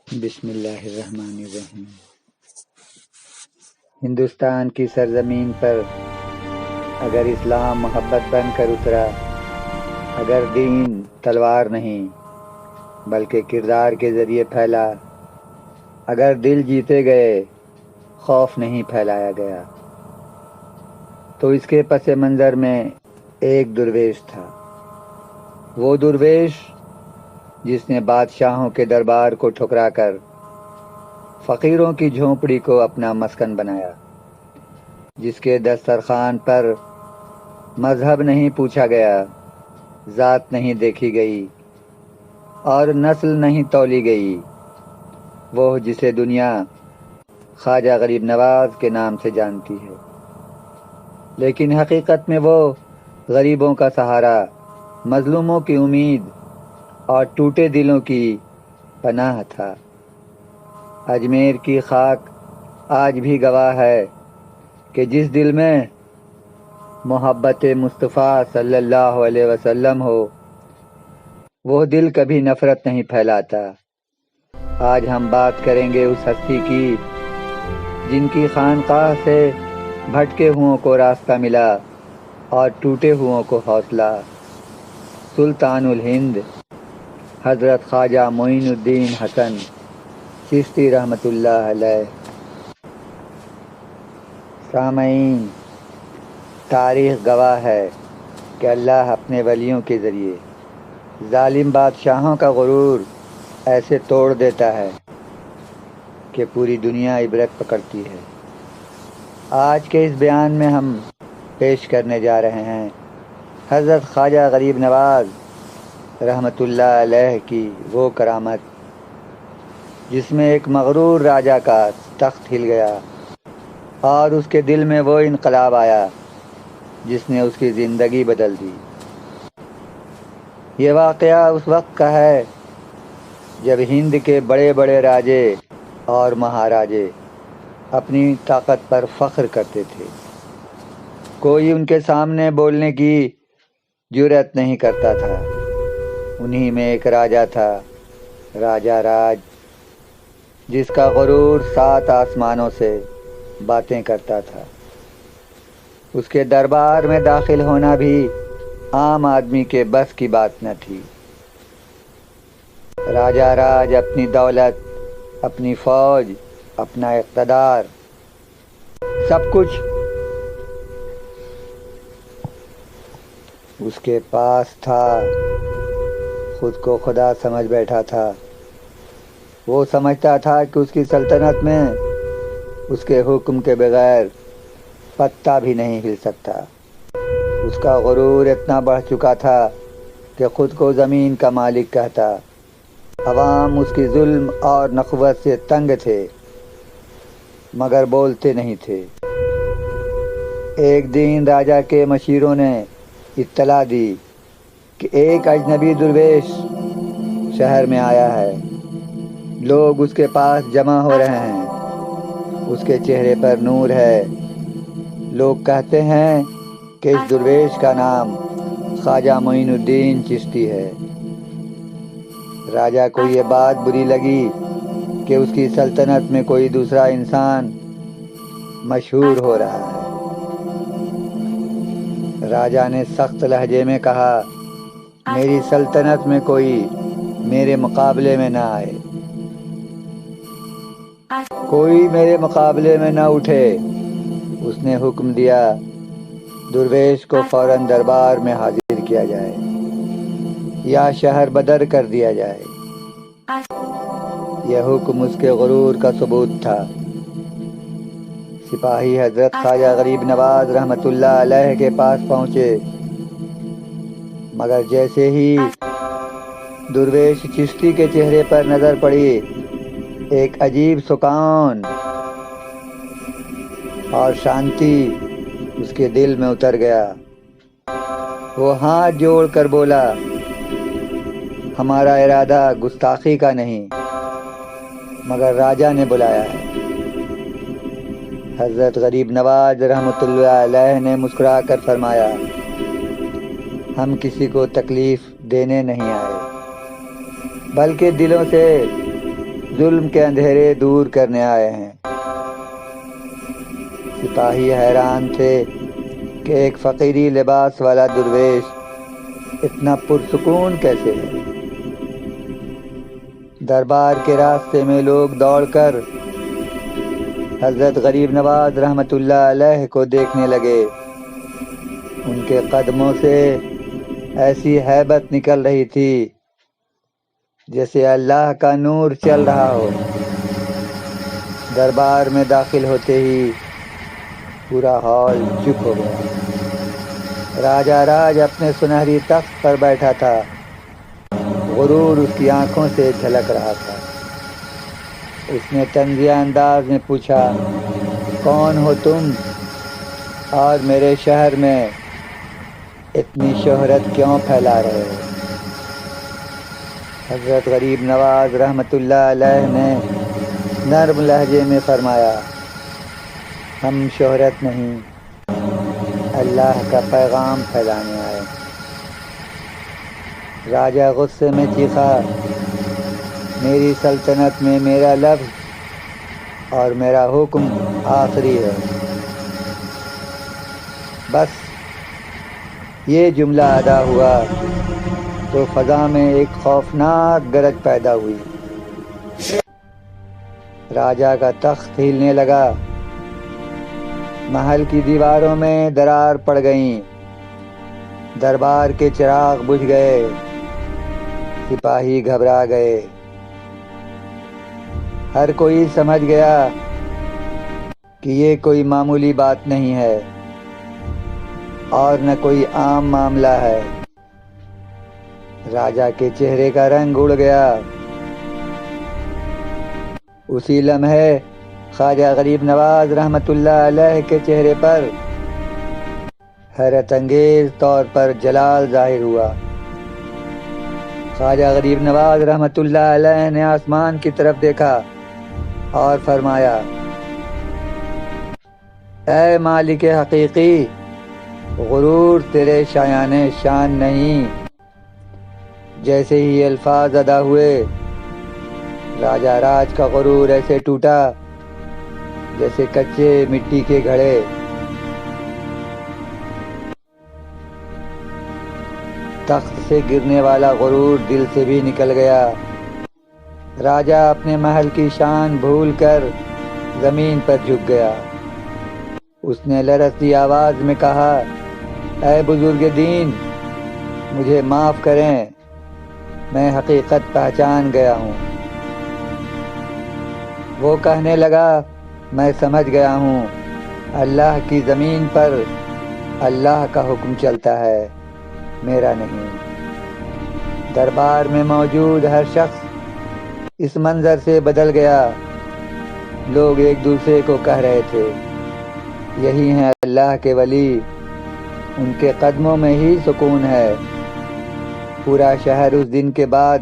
بسم اللہ الرحمن الرحیم۔ ہندوستان کی سرزمین پر اگر اسلام محبت بن کر اترا، اگر دین تلوار نہیں بلکہ کردار کے ذریعے پھیلا، اگر دل جیتے گئے خوف نہیں پھیلایا گیا، تو اس کے پس منظر میں ایک درویش تھا۔ وہ درویش جس نے بادشاہوں کے دربار کو ٹھکرا کر فقیروں کی جھونپڑی کو اپنا مسکن بنایا، جس کے دسترخوان پر مذہب نہیں پوچھا گیا، ذات نہیں دیکھی گئی اور نسل نہیں تولی گئی، وہ جسے دنیا خواجہ غریب نواز کے نام سے جانتی ہے، لیکن حقیقت میں وہ غریبوں کا سہارا، مظلوموں کی امید اور ٹوٹے دلوں کی پناہ تھا۔ اجمیر کی خاک آج بھی گواہ ہے کہ جس دل میں محبت مصطفیٰ صلی اللہ علیہ وسلم ہو، وہ دل کبھی نفرت نہیں پھیلاتا۔ آج ہم بات کریں گے اس ہستی کی جن کی خانقاہ سے بھٹکے ہوں کو راستہ ملا اور ٹوٹے ہوں کو حوصلہ۔ سلطان الہند حضرت خواجہ معین الدین حسن چشتی رحمۃ اللہ علیہ۔ سامعین، تاریخ گواہ ہے کہ اللہ اپنے ولیوں کے ذریعے ظالم بادشاہوں کا غرور ایسے توڑ دیتا ہے کہ پوری دنیا عبرت پکڑتی ہے۔ آج کے اس بیان میں ہم پیش کرنے جا رہے ہیں حضرت خواجہ غریب نواز رحمۃ اللہ علیہ کی وہ کرامت جس میں ایک مغرور راجا کا تخت ہل گیا اور اس کے دل میں وہ انقلاب آیا جس نے اس کی زندگی بدل دی۔ یہ واقعہ اس وقت کا ہے جب ہند کے بڑے بڑے راجے اور مہاراجے اپنی طاقت پر فخر کرتے تھے۔ کوئی ان کے سامنے بولنے کی جرأت نہیں کرتا تھا۔ انہی میں ایک راجا تھا، راجہ راج، جس کا غرور 7 آسمانوں سے باتیں کرتا تھا۔ اس کے دربار میں داخل ہونا بھی عام آدمی کے بس کی بات نہ تھی۔ راجہ راج اپنی دولت، اپنی فوج، اپنا اقتدار، سب کچھ اس کے پاس تھا۔ خود کو خدا سمجھ بیٹھا تھا۔ وہ سمجھتا تھا کہ اس کی سلطنت میں اس کے حکم کے بغیر پتا بھی نہیں ہل سکتا۔ اس کا غرور اتنا بڑھ چکا تھا کہ خود کو زمین کا مالک کہتا۔ عوام اس کی ظلم اور نخوت سے تنگ تھے مگر بولتے نہیں تھے۔ ایک دن راجا کے مشیروں نے اطلاع دی کہ ایک اجنبی درویش شہر میں آیا ہے۔ لوگ اس کے پاس جمع ہو رہے ہیں۔ اس کے چہرے پر نور ہے۔ لوگ کہتے ہیں کہ اس درویش کا نام خواجہ معین الدین چشتی ہے۔ راجا کو یہ بات بری لگی کہ اس کی سلطنت میں کوئی دوسرا انسان مشہور ہو رہا ہے۔ راجا نے سخت لہجے میں کہا، میری سلطنت میں کوئی میرے مقابلے میں نہ آئے، کوئی میرے مقابلے میں نہ اٹھے۔ اس نے حکم دیا درویش کو فوراً دربار میں حاضر کیا جائے یا شہر بدر کر دیا جائے۔ یہ حکم اس کے غرور کا ثبوت تھا۔ سپاہی حضرت خواجہ غریب نواز رحمۃ اللہ علیہ کے پاس پہنچے، مگر جیسے ہی درویش چشتی کے چہرے پر نظر پڑی، ایک عجیب سکون اور شانتی اس کے دل میں اتر گیا۔ وہ ہاتھ جوڑ کر بولا، ہمارا ارادہ گستاخی کا نہیں مگر راجا نے بلایا ہے۔ حضرت غریب نواز رحمۃ اللہ علیہ نے مسکرا کر فرمایا، ہم کسی کو تکلیف دینے نہیں آئے بلکہ دلوں سے ظلم کے اندھیرے دور کرنے آئے ہیں۔ سپاہی حیران تھے کہ ایک فقیری لباس والا درویش اتنا پرسکون کیسے ہے۔ دربار کے راستے میں لوگ دوڑ کر حضرت غریب نواز رحمۃ اللہ علیہ کو دیکھنے لگے۔ ان کے قدموں سے ایسی ہیبت نکل رہی تھی جیسے اللہ کا نور چل رہا ہو۔ دربار میں داخل ہوتے ہی پورا ہال چپ ہو گیا۔ راجا راج اپنے سنہری تخت پر بیٹھا تھا، غرور اس کی آنکھوں سے جھلک رہا تھا۔ اس نے طنزیہ انداز میں پوچھا، کون ہو تم اور میرے شہر میں اتنی شہرت کیوں پھیلا رہے ہو؟ حضرت غریب نواز رحمۃ اللہ علیہ نے نرم لہجے میں فرمایا، ہم شہرت نہیں، اللہ کا پیغام پھیلانے آئے۔ راجا غصے میں چیخا، میری سلطنت میں میرا لفظ اور میرا حکم آخری ہے۔ بس یہ جملہ ادا ہوا تو فضا میں ایک خوفناک گرج پیدا ہوئی۔ راجا کا تخت ہلنے لگا، محل کی دیواروں میں درار پڑ گئیں، دربار کے چراغ بجھ گئے، سپاہی گھبرا گئے۔ ہر کوئی سمجھ گیا کہ یہ کوئی معمولی بات نہیں ہے اور نہ کوئی عام معاملہ ہے۔ راجا کے چہرے کا رنگ اڑ گیا۔ اسی لمحے خواجہ غریب نواز رحمۃ اللہ علیہ کے چہرے پر حیرت انگیز طور پر جلال ظاہر ہوا۔ خواجہ غریب نواز رحمۃ اللہ علیہ نے آسمان کی طرف دیکھا اور فرمایا، اے مالک حقیقی، غرور تیرے شایان شان نہیں۔ جیسے ہی الفاظ ادا ہوئے، راجا راج کا غرور ایسے ٹوٹا جیسے کچے مٹی کے گھڑے۔ تخت سے گرنے والا غرور دل سے بھی نکل گیا۔ راجا اپنے محل کی شان بھول کر زمین پر جھک گیا۔ اس نے لرزتی آواز میں کہا، اے بزرگ دین، مجھے معاف کریں، میں حقیقت پہچان گیا ہوں۔ وہ کہنے لگا، میں سمجھ گیا ہوں، اللہ کی زمین پر اللہ کا حکم چلتا ہے، میرا نہیں۔ دربار میں موجود ہر شخص اس منظر سے بدل گیا۔ لوگ ایک دوسرے کو کہہ رہے تھے، یہی ہیں اللہ کے ولی، ان کے قدموں میں ہی سکون ہے۔ پورا شہر اس دن کے بعد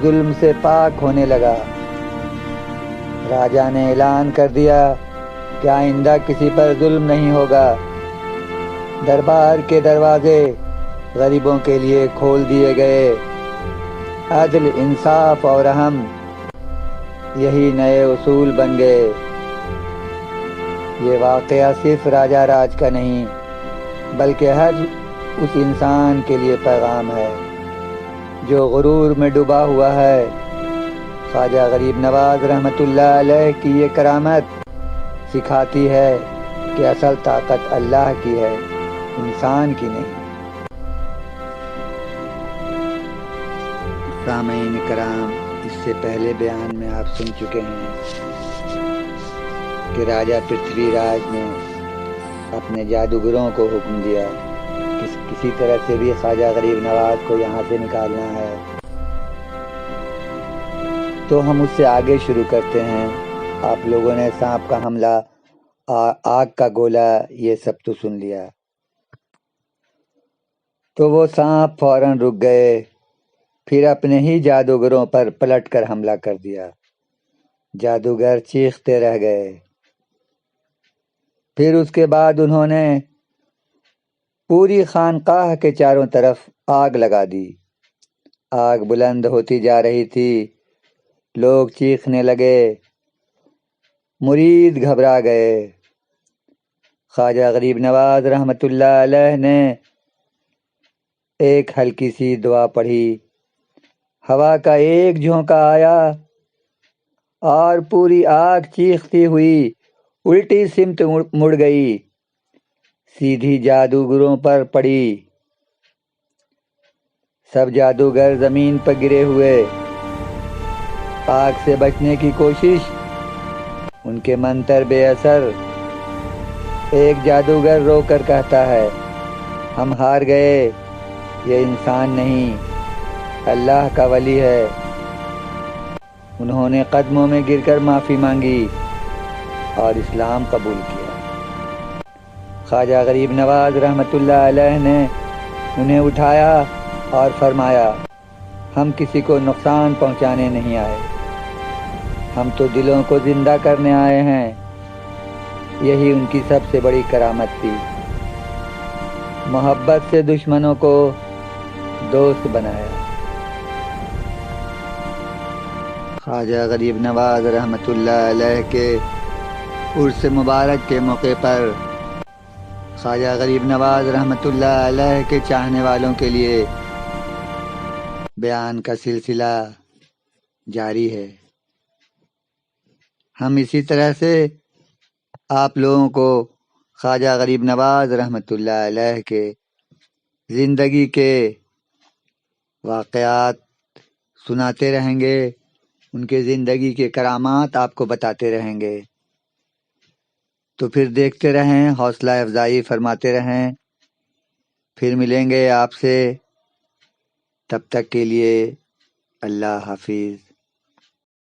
ظلم سے پاک ہونے لگا۔ راجا نے اعلان کر دیا کہ آئندہ کسی پر ظلم نہیں ہوگا۔ دربار کے دروازے غریبوں کے لیے کھول دیے گئے۔ عدل، انصاف اور رحم، یہی نئے اصول بن گئے۔ یہ واقعہ صرف راجا راج کا نہیں بلکہ ہر اس انسان کے لیے پیغام ہے جو غرور میں ڈوبا ہوا ہے۔ خواجہ غریب نواز رحمۃ اللہ علیہ کی یہ کرامت سکھاتی ہے کہ اصل طاقت اللہ کی ہے، انسان کی نہیں۔ سامعین کرام، اس سے پہلے بیان میں آپ سن چکے ہیں کہ راجا پرتھوی راج نے اپنے جادوگروں کو حکم دیا کہ کسی طرح سے بھی خواجہ غریب نواز کو یہاں سے نکالنا ہے۔ تو ہم اس سے آگے شروع کرتے ہیں۔ آپ لوگوں نے سانپ کا حملہ، آگ کا گولا، یہ سب تو سن لیا۔ تو وہ سانپ فوراً رک گئے، پھر اپنے ہی جادوگروں پر پلٹ کر حملہ کر دیا۔ جادوگر چیختے رہ گئے۔ پھر اس کے بعد انہوں نے پوری خانقاہ کے چاروں طرف آگ لگا دی۔ آگ بلند ہوتی جا رہی تھی، لوگ چیخنے لگے، مرید گھبرا گئے۔ خواجہ غریب نواز رحمۃ اللہ علیہ نے ایک ہلکی سی دعا پڑھی، ہوا کا ایک جھونکا آیا اور پوری آگ چیختی ہوئی الٹی سمت مڑ گئی، سیدھی جادوگروں پر پڑی۔ سب جادوگر زمین پر گرے ہوئے، آگ سے بچنے کی کوشش، ان کے منتر بے اثر۔ ایک جادوگر رو کر کہتا ہے، ہم ہار گئے، یہ انسان نہیں، اللہ کا ولی ہے۔ انہوں نے قدموں میں گر کر معافی مانگی اور اسلام قبول کیا۔ خواجہ غریب نواز رحمۃ اللہ علیہ نے انہیں اٹھایا اور فرمایا، ہم کسی کو نقصان پہنچانے نہیں آئے، ہم تو دلوں کو زندہ کرنے آئے ہیں۔ یہی ان کی سب سے بڑی کرامت تھی، محبت سے دشمنوں کو دوست بنایا۔ خواجہ غریب نواز رحمۃ اللہ علیہ کے عرس مبارک کے موقع پر خواجہ غریب نواز رحمۃ اللہ علیہ کے چاہنے والوں کے لیے بیان کا سلسلہ جاری ہے۔ ہم اسی طرح سے آپ لوگوں کو خواجہ غریب نواز رحمۃ اللہ علیہ کے زندگی کے واقعات سناتے رہیں گے، ان کے زندگی کے کرامات آپ کو بتاتے رہیں گے۔ تو پھر دیکھتے رہیں، حوصلہ افزائی فرماتے رہیں۔ پھر ملیں گے آپ سے، تب تک کے لیے اللہ حافظ۔